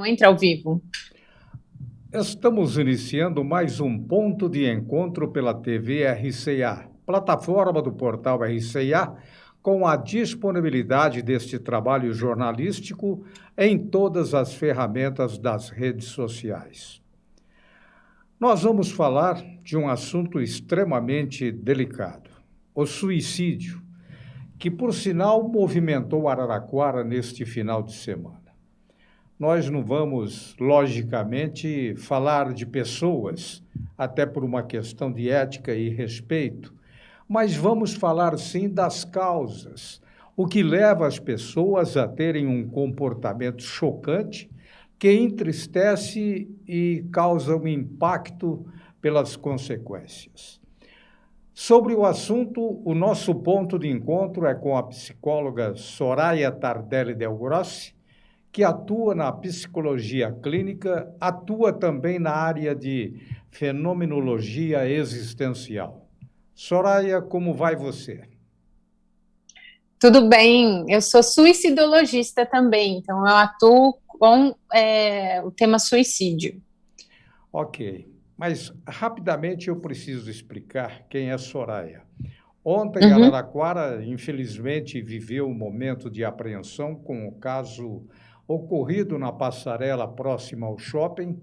não entra ao vivo. Estamos iniciando mais um ponto de encontro pela TV RCA, plataforma do portal RCA, com a disponibilidade deste trabalho jornalístico em todas as ferramentas das redes sociais. Nós vamos falar de um assunto extremamente delicado, o suicídio, que, por sinal, movimentou Araraquara neste final de semana. Nós não vamos, logicamente, falar de pessoas, até por uma questão de ética e respeito, mas vamos falar, sim, das causas, o que leva as pessoas a terem um comportamento chocante que entristece e causa um impacto pelas consequências. Sobre o assunto, o nosso ponto de encontro é com a psicóloga Soraya Tardelli Del Grossi, que atua na psicologia clínica, atua também na área de fenomenologia existencial. Soraya, como vai você? Tudo bem, eu sou suicidologista também, então eu atuo com o tema suicídio. Ok, mas rapidamente eu preciso explicar quem é Soraya. Ontem, Uhum. Araraquara, infelizmente, viveu um momento de apreensão com o caso ocorrido na passarela próxima ao shopping,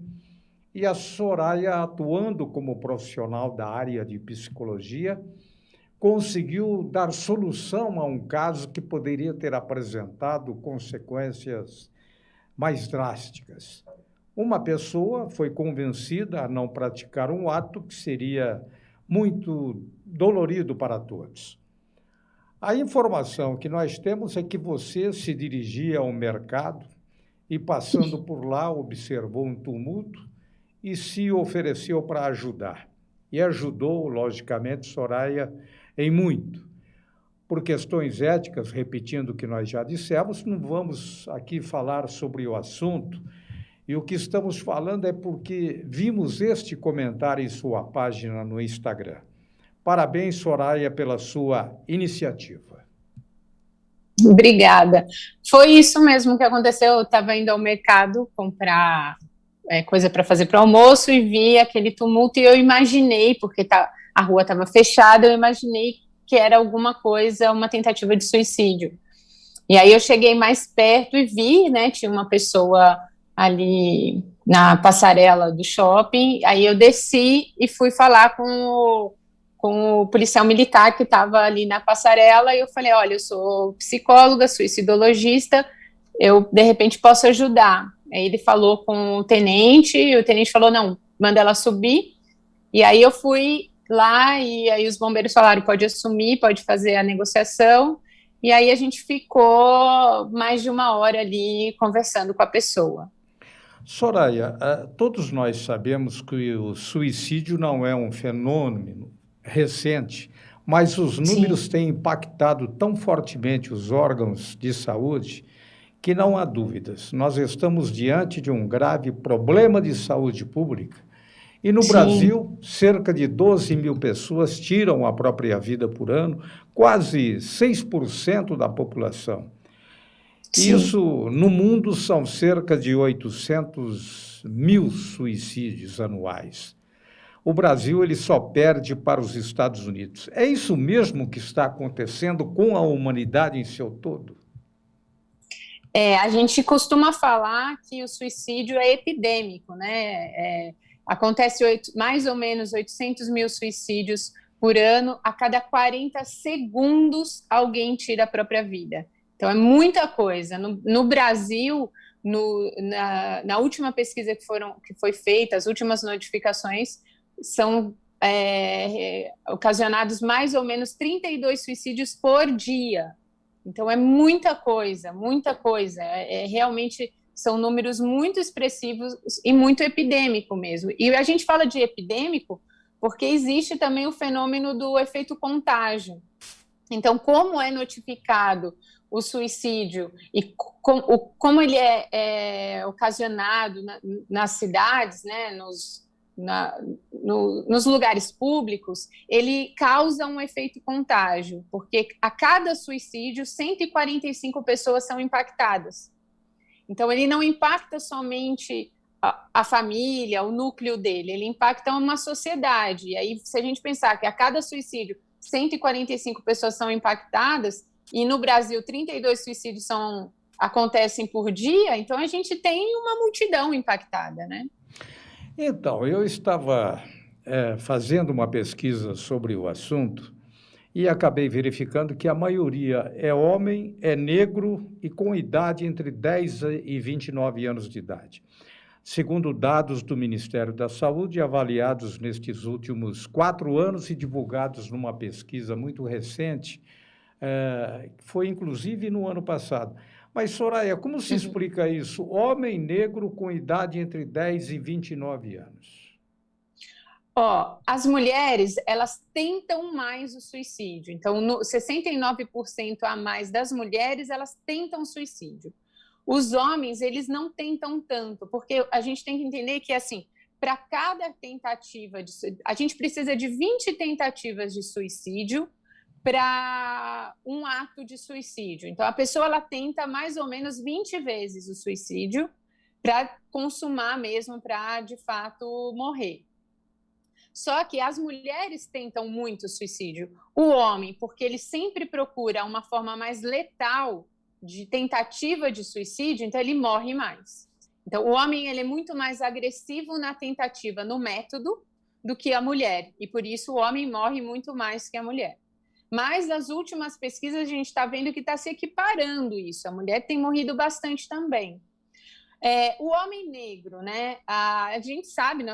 e a Soraya, atuando como profissional da área de psicologia, conseguiu dar solução a um caso que poderia ter apresentado consequências mais drásticas. Uma pessoa foi convencida a não praticar um ato que seria muito dolorido para todos. A informação que nós temos é que você se dirigia ao mercado e, passando por lá, observou um tumulto e se ofereceu para ajudar. E ajudou, logicamente, Soraya, em muito. Por questões éticas, repetindo o que nós já dissemos, não vamos aqui falar sobre o assunto, e o que estamos falando é porque vimos este comentário em sua página no Instagram. Parabéns, Soraya, pela sua iniciativa. Obrigada. Foi isso mesmo que aconteceu. Eu estava indo ao mercado comprar coisa para fazer para o almoço e vi aquele tumulto e eu imaginei, porque a rua estava fechada, eu imaginei que era alguma coisa, uma tentativa de suicídio. E aí eu cheguei mais perto e vi, né, tinha uma pessoa ali na passarela do shopping, aí eu desci e fui falar com o policial militar que estava ali na passarela, e eu falei, olha, eu sou psicóloga, suicidologista, eu, de repente, posso ajudar. Aí ele falou com o tenente, e o tenente falou, não, manda ela subir, e aí eu fui lá, e aí os bombeiros falaram, pode assumir, pode fazer a negociação, e aí a gente ficou mais de uma hora ali conversando com a pessoa. Soraya, todos nós sabemos que o suicídio não é um fenômeno recente, mas os números Sim. têm impactado tão fortemente os órgãos de saúde que não há dúvidas. Nós estamos diante de um grave problema de saúde pública. E no Sim, Brasil, cerca de 12 mil pessoas tiram a própria vida por ano, quase 6% da população. sim. Isso, no mundo, são cerca de 800 mil suicídios anuais. O Brasil ele só perde para os Estados Unidos. É isso mesmo que está acontecendo com a humanidade em seu todo? A gente costuma falar que o suicídio é epidêmico, né? Acontece mais ou menos 800 mil suicídios por ano, a cada 40 segundos alguém tira a própria vida. Então é muita coisa. No Brasil, na última pesquisa que foi feita, as últimas notificações são ocasionados mais ou menos 32 suicídios por dia. Então é muita coisa, muita coisa. Realmente são números muito expressivos e muito epidêmico mesmo. E a gente fala de epidêmico porque existe também o fenômeno do efeito contágio. Então, como é notificado o suicídio e como ele é ocasionado nas cidades, né, nos lugares públicos, ele causa um efeito contágio, porque a cada suicídio, 145 pessoas são impactadas. Então, ele não impacta somente a família, o núcleo dele, ele impacta uma sociedade. E aí, se a gente pensar que a cada suicídio, 145 pessoas são impactadas, e no Brasil, 32 suicídios acontecem por dia, então a gente tem uma multidão impactada, né? Então, eu estava fazendo uma pesquisa sobre o assunto e acabei verificando que a maioria é homem, é negro e com idade entre 10 e 29 anos de idade. Segundo dados do Ministério da Saúde, avaliados nestes últimos 4 anos e divulgados numa pesquisa muito recente, foi inclusive no ano passado. Mas, Soraya, como se explica isso? Homem negro com idade entre 10 e 29 anos. As mulheres, elas tentam mais o suicídio. Então, 69% a mais das mulheres, elas tentam suicídio. Os homens, eles não tentam tanto, porque a gente tem que entender que, assim, para cada tentativa a gente precisa de 20 tentativas de suicídio para um ato de suicídio. Então, a pessoa, ela tenta mais ou menos 20 vezes o suicídio para consumar mesmo, para, de fato, morrer. Só que as mulheres tentam muito suicídio. O homem, porque ele sempre procura uma forma mais letal de tentativa de suicídio, então ele morre mais. Então, o homem, ele é muito mais agressivo na tentativa, no método, do que a mulher. E por isso o homem morre muito mais que a mulher. Mas nas últimas pesquisas a gente está vendo que está se equiparando isso. A mulher tem morrido bastante também. O homem negro, né? A gente sabe,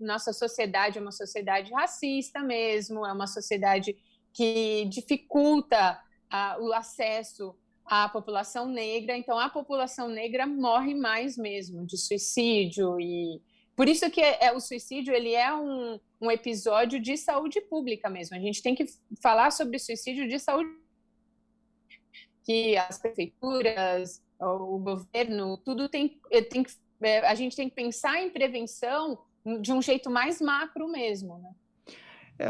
nossa sociedade é uma sociedade racista mesmo, é uma sociedade que dificulta o acesso à população negra, então a população negra morre mais mesmo de suicídio, e por isso que o suicídio ele é um episódio de saúde pública mesmo. A gente tem que falar sobre suicídio de saúde, que as prefeituras, o governo, tudo a gente tem que pensar em prevenção de um jeito mais macro mesmo, né?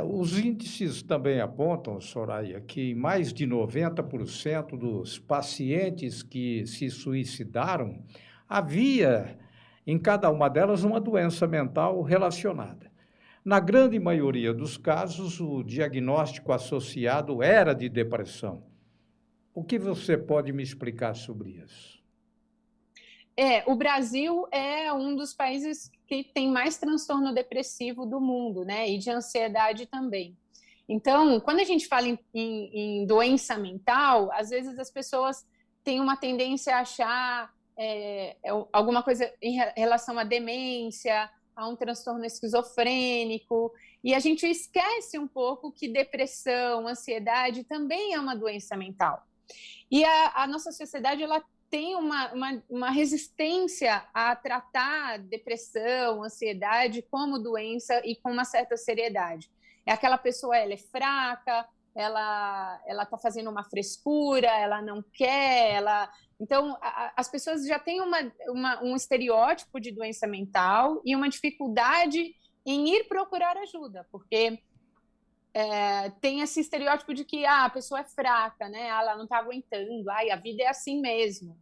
Os índices também apontam, Soraya, que mais de 90% dos pacientes que se suicidaram havia em cada uma delas uma doença mental relacionada. Na grande maioria dos casos, o diagnóstico associado era de depressão. O que você pode me explicar sobre isso? O Brasil é um dos países que tem mais transtorno depressivo do mundo, né? E de ansiedade também. Então, quando a gente fala em doença mental, às vezes as pessoas têm uma tendência a achar alguma coisa em relação à demência, a um transtorno esquizofrênico, e a gente esquece um pouco que depressão, ansiedade também é uma doença mental. E a nossa sociedade, ela tem uma resistência a tratar depressão, ansiedade como doença e com uma certa seriedade. Aquela pessoa, ela é fraca, ela está fazendo uma frescura, ela não quer, Então, as pessoas já têm um estereótipo de doença mental e uma dificuldade em ir procurar ajuda, porque tem esse estereótipo de que a pessoa é fraca, né? Ela não está aguentando, a vida é assim mesmo.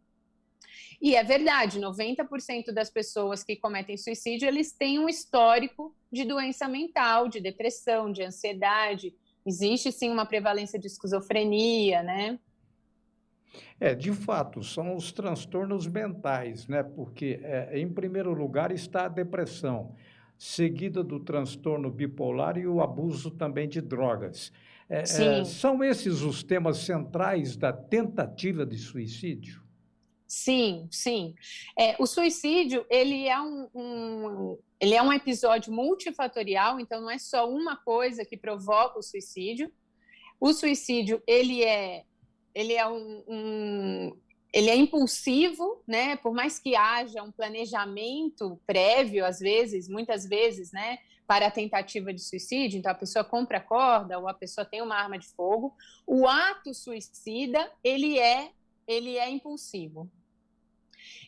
E é verdade, 90% das pessoas que cometem suicídio, eles têm um histórico de doença mental, de depressão, de ansiedade. Existe, sim, uma prevalência de esquizofrenia, né? De fato, são os transtornos mentais, né? Porque, em primeiro lugar, está a depressão, seguida do transtorno bipolar e o abuso também de drogas. Sim, São esses os temas centrais da tentativa de suicídio? sim, sim. O suicídio, ele é ele é um episódio multifatorial, então não é só uma coisa que provoca o suicídio. O suicídio, ele é impulsivo, né? Por mais que haja um planejamento prévio, às vezes, muitas vezes, né? Para a tentativa de suicídio, então a pessoa compra a corda ou a pessoa tem uma arma de fogo. O ato suicida, ele é impulsivo.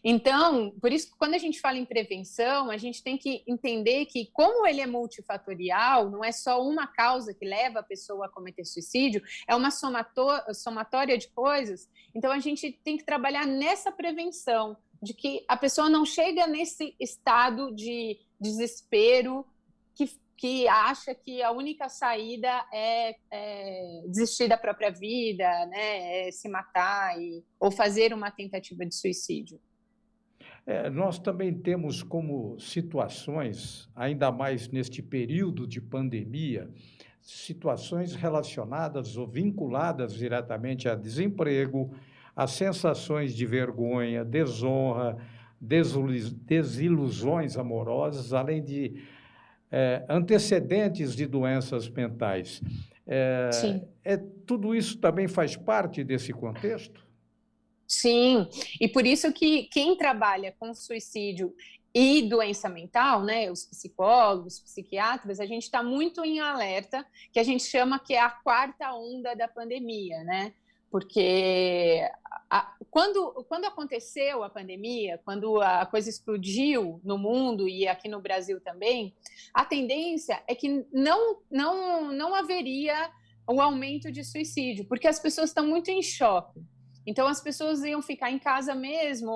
Então, por isso, quando a gente fala em prevenção, a gente tem que entender que, como ele é multifatorial, não é só uma causa que leva a pessoa a cometer suicídio, é uma somatória de coisas. Então, a gente tem que trabalhar nessa prevenção, de que a pessoa não chega nesse estado de desespero que acha que a única saída é desistir da própria vida, né, é se matar ou fazer uma tentativa de suicídio. Nós também temos como situações, ainda mais neste período de pandemia, situações relacionadas ou vinculadas diretamente a desemprego, a sensações de vergonha, desonra, desilusões amorosas, além de antecedentes de doenças mentais. Sim. Tudo isso também faz parte desse contexto? Sim, e por isso que quem trabalha com suicídio e doença mental, né, os psicólogos, psiquiatras, a gente está muito em alerta, que a gente chama que é a quarta onda da pandemia, né, porque quando aconteceu a pandemia, quando a coisa explodiu no mundo e aqui no Brasil também, a tendência é que não haveria um aumento de suicídio, porque as pessoas estão muito em choque. Então, as pessoas iam ficar em casa mesmo,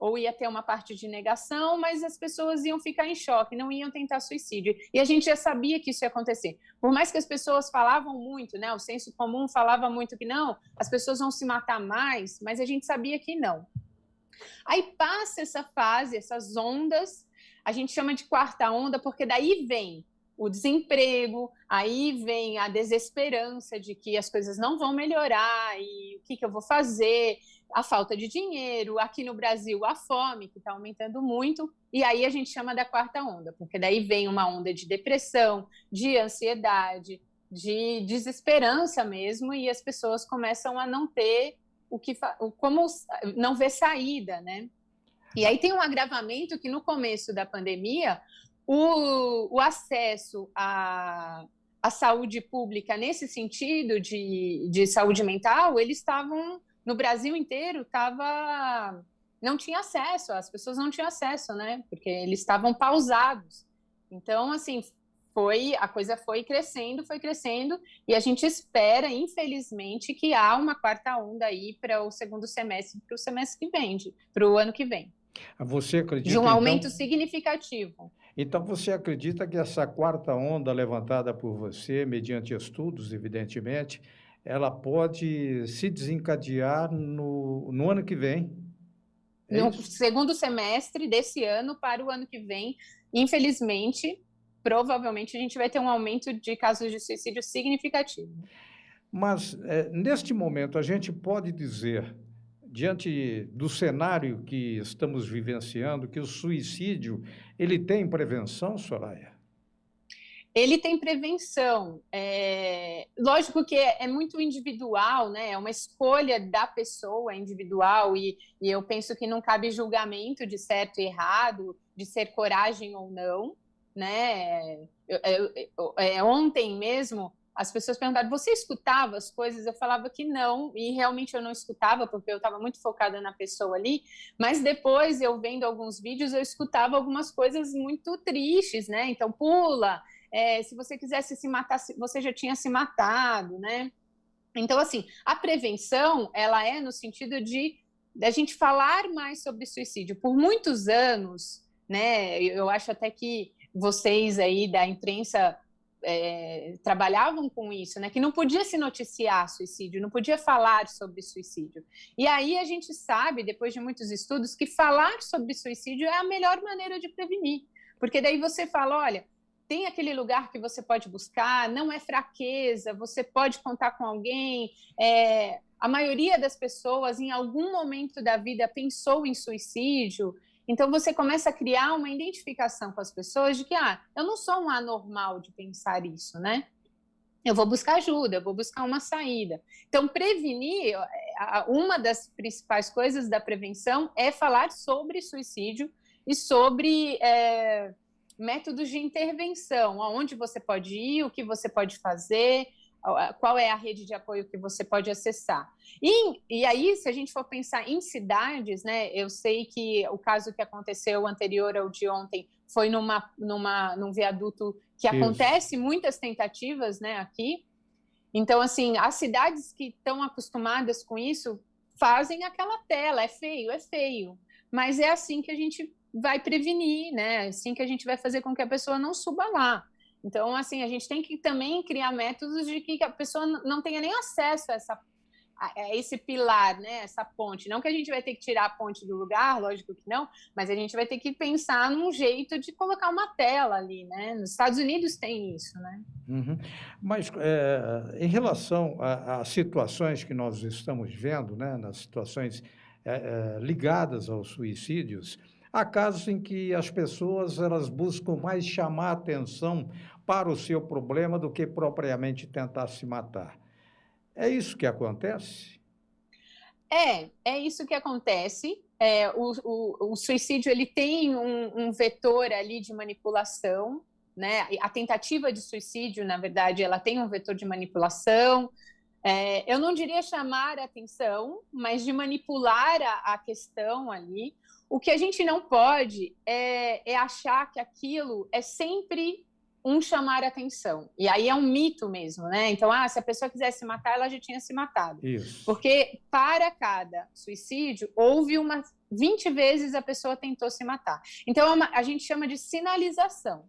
ou ia ter uma parte de negação, mas as pessoas iam ficar em choque, não iam tentar suicídio. E a gente já sabia que isso ia acontecer. Por mais que as pessoas falavam muito, né, o senso comum falava muito que não, as pessoas vão se matar mais, mas a gente sabia que não. Aí passa essa fase, essas ondas, a gente chama de quarta onda, porque daí vem o desemprego, aí vem a desesperança de que as coisas não vão melhorar e o que eu vou fazer, a falta de dinheiro, aqui no Brasil a fome, que está aumentando muito, e aí a gente chama da quarta onda, porque daí vem uma onda de depressão, de ansiedade, de desesperança mesmo, e as pessoas começam a não ter como não ver saída, né? E aí tem um agravamento que no começo da pandemia o acesso à saúde pública nesse sentido de saúde mental, eles estavam, no Brasil inteiro, não tinha acesso, as pessoas não tinham acesso, né? Porque eles estavam pausados. Então, assim, a coisa foi crescendo, e a gente espera, infelizmente, que há uma quarta onda aí para o segundo semestre, para o semestre que vem, para o ano que vem. Você De um acredita, aumento então? significativo. Então, você acredita que essa quarta onda levantada por você, mediante estudos, evidentemente, ela pode se desencadear no ano que vem? É No isso? segundo semestre desse ano para o ano que vem, infelizmente, provavelmente a gente vai ter um aumento de casos de suicídio significativo. Mas, neste momento, a gente pode dizer, diante do cenário que estamos vivenciando, que o suicídio, ele tem prevenção, Soraya? Ele tem prevenção. Lógico que é muito individual, né? É uma escolha da pessoa individual, e eu penso que não cabe julgamento de certo e errado, de ser coragem ou não, né? Ontem mesmo, as pessoas perguntaram: você escutava as coisas? Eu falava que não, e realmente eu não escutava, porque eu estava muito focada na pessoa ali, mas depois, eu vendo alguns vídeos, eu escutava algumas coisas muito tristes, né? Então, pula. Se você quisesse se matar, você já tinha se matado, né? Então, assim, a prevenção, ela é no sentido de a gente falar mais sobre suicídio. Por muitos anos, né, eu acho até que vocês aí da imprensa trabalhavam com isso, né, que não podia se noticiar suicídio, não podia falar sobre suicídio. E aí a gente sabe, depois de muitos estudos, que falar sobre suicídio é a melhor maneira de prevenir. Porque daí você fala, olha, tem aquele lugar que você pode buscar, não é fraqueza, você pode contar com alguém. A maioria das pessoas, em algum momento da vida, pensou em suicídio. Então, você começa a criar uma identificação com as pessoas de que, eu não sou um anormal de pensar isso, né? Eu vou buscar ajuda, eu vou buscar uma saída. Então, prevenir, uma das principais coisas da prevenção é falar sobre suicídio e sobre métodos de intervenção, aonde você pode ir, o que você pode fazer, qual é a rede de apoio que você pode acessar. E aí, se a gente for pensar em cidades, né, eu sei que o caso que aconteceu anterior ao de ontem foi num viaduto que acontece muitas tentativas, né, aqui. Então, assim, as cidades que estão acostumadas com isso fazem aquela tela, é feio, mas é assim que a gente vai prevenir, né? É assim que a gente vai fazer com que a pessoa não suba lá. Então, assim, a gente tem que também criar métodos de que a pessoa não tenha nem acesso a esse pilar, né, essa ponte. Não que a gente vai ter que tirar a ponte do lugar, lógico que não, mas a gente vai ter que pensar num jeito de colocar uma tela ali, né? Nos Estados Unidos tem isso, né? Uhum. Mas em relação às situações que nós estamos vendo, né, nas situações ligadas aos suicídios, há casos em que as pessoas elas buscam mais chamar atenção para o seu problema do que propriamente tentar se matar. É isso que acontece? É isso que acontece. O suicídio ele tem um vetor ali de manipulação, né? A tentativa de suicídio, na verdade, ela tem um vetor de manipulação. Eu não diria chamar a atenção, mas de manipular a questão ali. O que a gente não pode é achar que aquilo é sempre um chamar a atenção. E aí é um mito mesmo, né? Então, se a pessoa quisesse se matar, ela já tinha se matado. Isso. Porque para cada suicídio, houve 20 vezes a pessoa tentou se matar. Então, a gente chama de sinalização.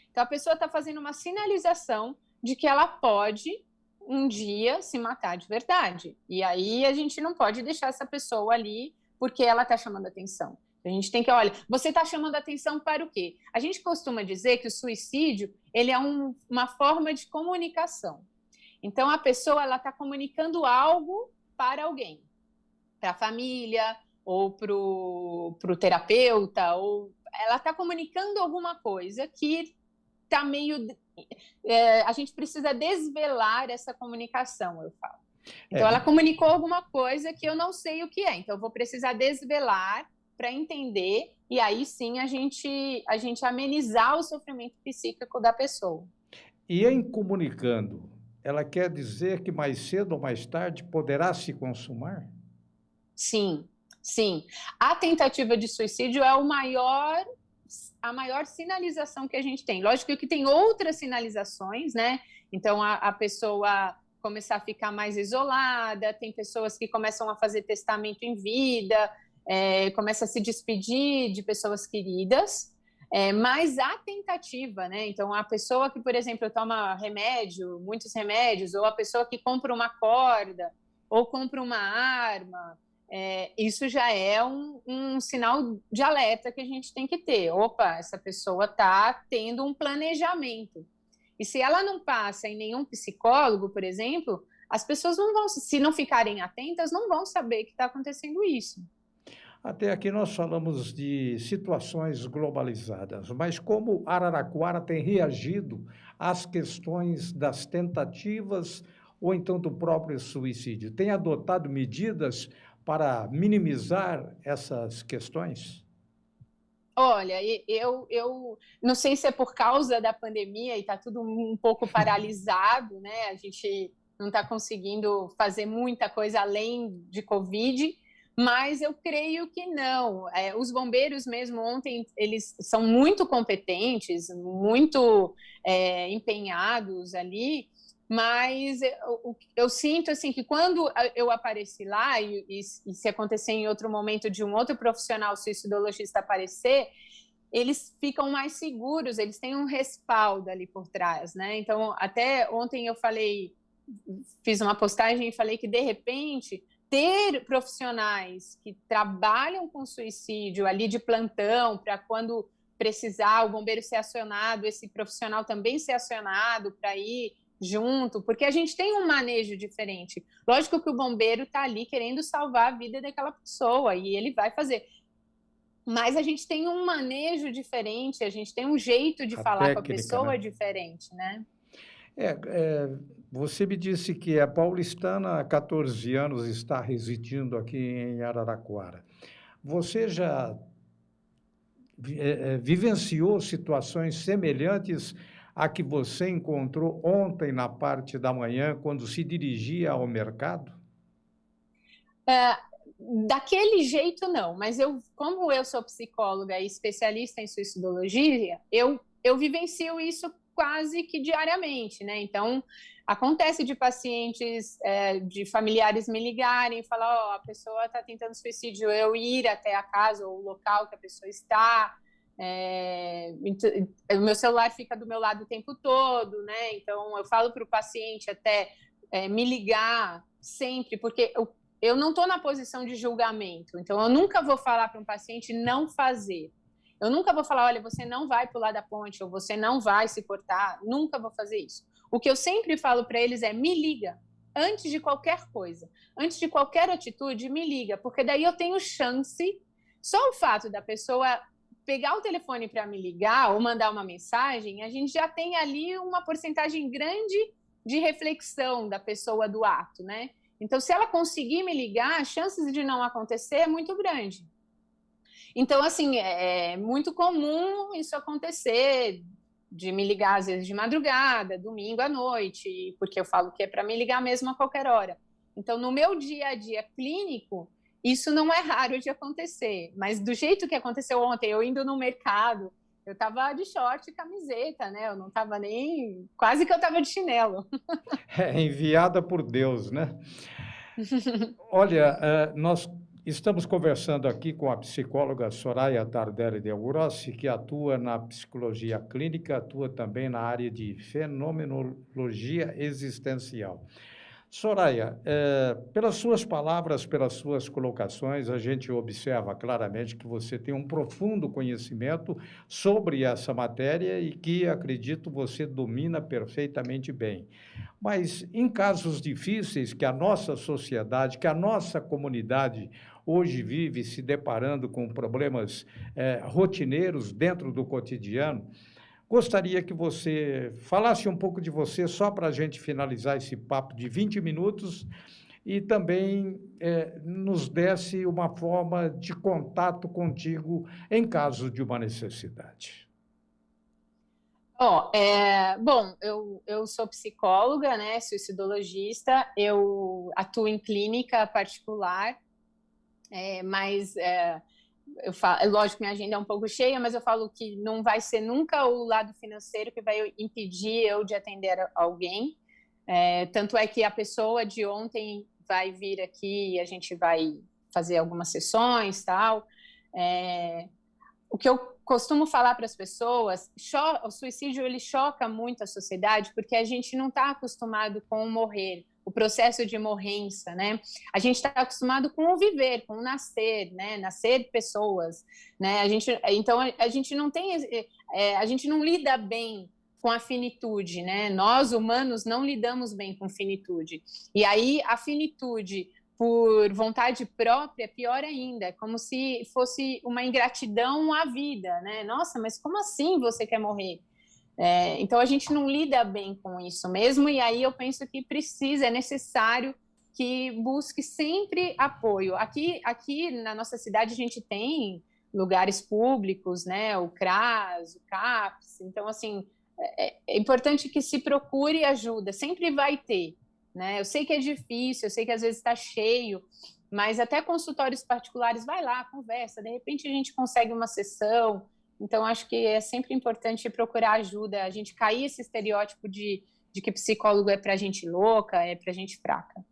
Então, a pessoa está fazendo uma sinalização de que ela pode um dia se matar de verdade. E aí a gente não pode deixar essa pessoa ali porque ela está chamando atenção. A gente tem que, olha, você está chamando atenção para o quê? A gente costuma dizer que o suicídio, ele é uma forma de comunicação. Então, a pessoa, ela está comunicando algo para alguém, para a família, ou para o terapeuta, ou ela está comunicando alguma coisa que está meio... a gente precisa desvelar essa comunicação, eu falo. Então, ela comunicou alguma coisa que eu não sei o que é, então eu vou precisar desvelar para entender, e aí sim a gente amenizar o sofrimento psíquico da pessoa. E em comunicando, ela quer dizer que mais cedo ou mais tarde poderá se consumar? Sim, sim. A tentativa de suicídio é a maior sinalização que a gente tem. Lógico que tem outras sinalizações, né? Então, a pessoa começar a ficar mais isolada, tem pessoas que começam a fazer testamento em vida, começa a se despedir de pessoas queridas, mas a tentativa, né? Então, a pessoa que, por exemplo, toma remédio, muitos remédios, ou a pessoa que compra uma corda, ou compra uma arma, isso já é um sinal de alerta que a gente tem que ter. Opa, essa pessoa está tendo um planejamento. E se ela não passa em nenhum psicólogo, por exemplo, as pessoas não vão, se não ficarem atentas, não vão saber que está acontecendo isso. Até aqui nós falamos de situações globalizadas, mas como Araraquara tem reagido às questões das tentativas ou então do próprio suicídio? Tem adotado medidas para minimizar essas questões? Olha, eu não sei se é por causa da pandemia e está tudo um pouco paralisado, né? A gente não está conseguindo fazer muita coisa além de Covid, mas eu creio que não. Os bombeiros mesmo ontem, eles são muito competentes, muito empenhados ali, mas eu sinto assim que quando eu apareci lá, e se acontecer em outro momento de um outro profissional suicidologista aparecer, eles ficam mais seguros, eles têm um respaldo ali por trás, né? Então, até ontem eu fiz uma postagem e falei que, de repente, ter profissionais que trabalham com suicídio ali de plantão, para quando precisar o bombeiro ser acionado, esse profissional também ser acionado para ir junto, porque a gente tem um manejo diferente. Lógico que o bombeiro está ali querendo salvar a vida daquela pessoa, e ele vai fazer. Mas a gente tem um manejo diferente, a gente tem um jeito de falar com a pessoa, né, diferente, né? Você me disse que a paulistana há 14 anos está residindo aqui em Araraquara. Você já vivenciou situações semelhantes à que você encontrou ontem na parte da manhã, quando se dirigia ao mercado? Daquele jeito não, mas como eu sou psicóloga e especialista em suicidologia, eu vivencio isso quase que diariamente, né? Então, Acontece de pacientes, de familiares me ligarem e falar, a pessoa está tentando suicídio, eu ir até a casa ou o local que a pessoa está, o meu celular fica do meu lado o tempo todo, né? Então eu falo para o paciente até me ligar sempre, porque eu não estou na posição de julgamento, então eu nunca vou falar para um paciente não fazer. Eu nunca vou falar, olha, você não vai pular da ponte, ou você não vai se cortar, nunca vou fazer isso. O que eu sempre falo para eles é, me liga, antes de qualquer coisa, antes de qualquer atitude, me liga, porque daí eu tenho chance, só o fato da pessoa pegar o telefone para me ligar, ou mandar uma mensagem, a gente já tem ali uma porcentagem grande de reflexão da pessoa do ato, né? Então, se ela conseguir me ligar, as chances de não acontecer é muito grande. Então, assim, é muito comum isso acontecer, de me ligar às vezes de madrugada, domingo à noite, porque eu falo que é para me ligar mesmo a qualquer hora. Então, no meu dia a dia clínico, isso não é raro de acontecer, mas do jeito que aconteceu ontem, eu indo no mercado, eu estava de short e camiseta, né? Eu não estava nem... Quase que eu estava de chinelo. Enviada por Deus, né? Olha, nós estamos conversando aqui com a psicóloga Soraya Tardelli Del Grossi, que atua na psicologia clínica, atua também na área de fenomenologia existencial. Soraya, pelas suas palavras, pelas suas colocações, a gente observa claramente que você tem um profundo conhecimento sobre essa matéria e que, acredito, você domina perfeitamente bem. Mas em casos difíceis que a nossa sociedade, que a nossa comunidade hoje vive se deparando com problemas rotineiros dentro do cotidiano, gostaria que você falasse um pouco de você, só para a gente finalizar esse papo de 20 minutos, e também nos desse uma forma de contato contigo em caso de uma necessidade. Bom, eu sou psicóloga, né, suicidologista, eu atuo em clínica particular, mas eu falo, lógico, minha agenda é um pouco cheia, mas eu falo que não vai ser nunca o lado financeiro que vai impedir eu de atender alguém. Tanto é que a pessoa de ontem vai vir aqui e a gente vai fazer algumas sessões, tal. O que eu costumo falar para as pessoas, o suicídio ele choca muito a sociedade porque a gente não está acostumado com o morrer, o processo de morrência, né? A gente está acostumado com o viver, com o nascer, né? Nascer pessoas, né? Então a gente não tem, a gente não lida bem com a finitude, né? Nós humanos não lidamos bem com finitude. E aí a finitude por vontade própria, pior ainda, é como se fosse uma ingratidão à vida, né? Nossa, mas como assim você quer morrer? Então a gente não lida bem com isso mesmo, e aí eu penso que é necessário que busque sempre apoio. Aqui na nossa cidade a gente tem lugares públicos, né? O CRAS, o CAPS, então assim, é importante que se procure ajuda, sempre vai ter. Né? Eu sei que é difícil, eu sei que às vezes está cheio, mas até consultórios particulares, vai lá, conversa, de repente a gente consegue uma sessão. Então acho que é sempre importante procurar ajuda, a gente cair esse estereótipo de que psicólogo é para gente louca, é para gente fraca.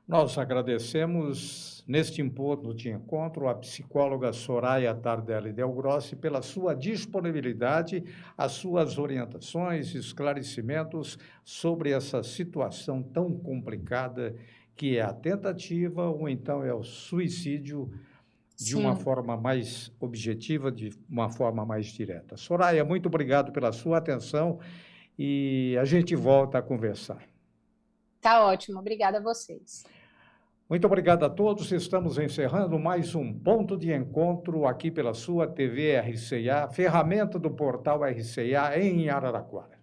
Nós agradecemos neste ponto de encontro a psicóloga Soraya Tardelli Del Grossi pela sua disponibilidade, as suas orientações, esclarecimentos sobre essa situação tão complicada que é a tentativa ou então é o suicídio de uma forma mais objetiva, de uma forma mais direta. Soraya, muito obrigado pela sua atenção e a gente volta a conversar. Tá ótimo, obrigada a vocês. Muito obrigado a todos. Estamos encerrando mais um ponto de encontro aqui pela sua TV RCA, ferramenta do portal RCA em Araraquara.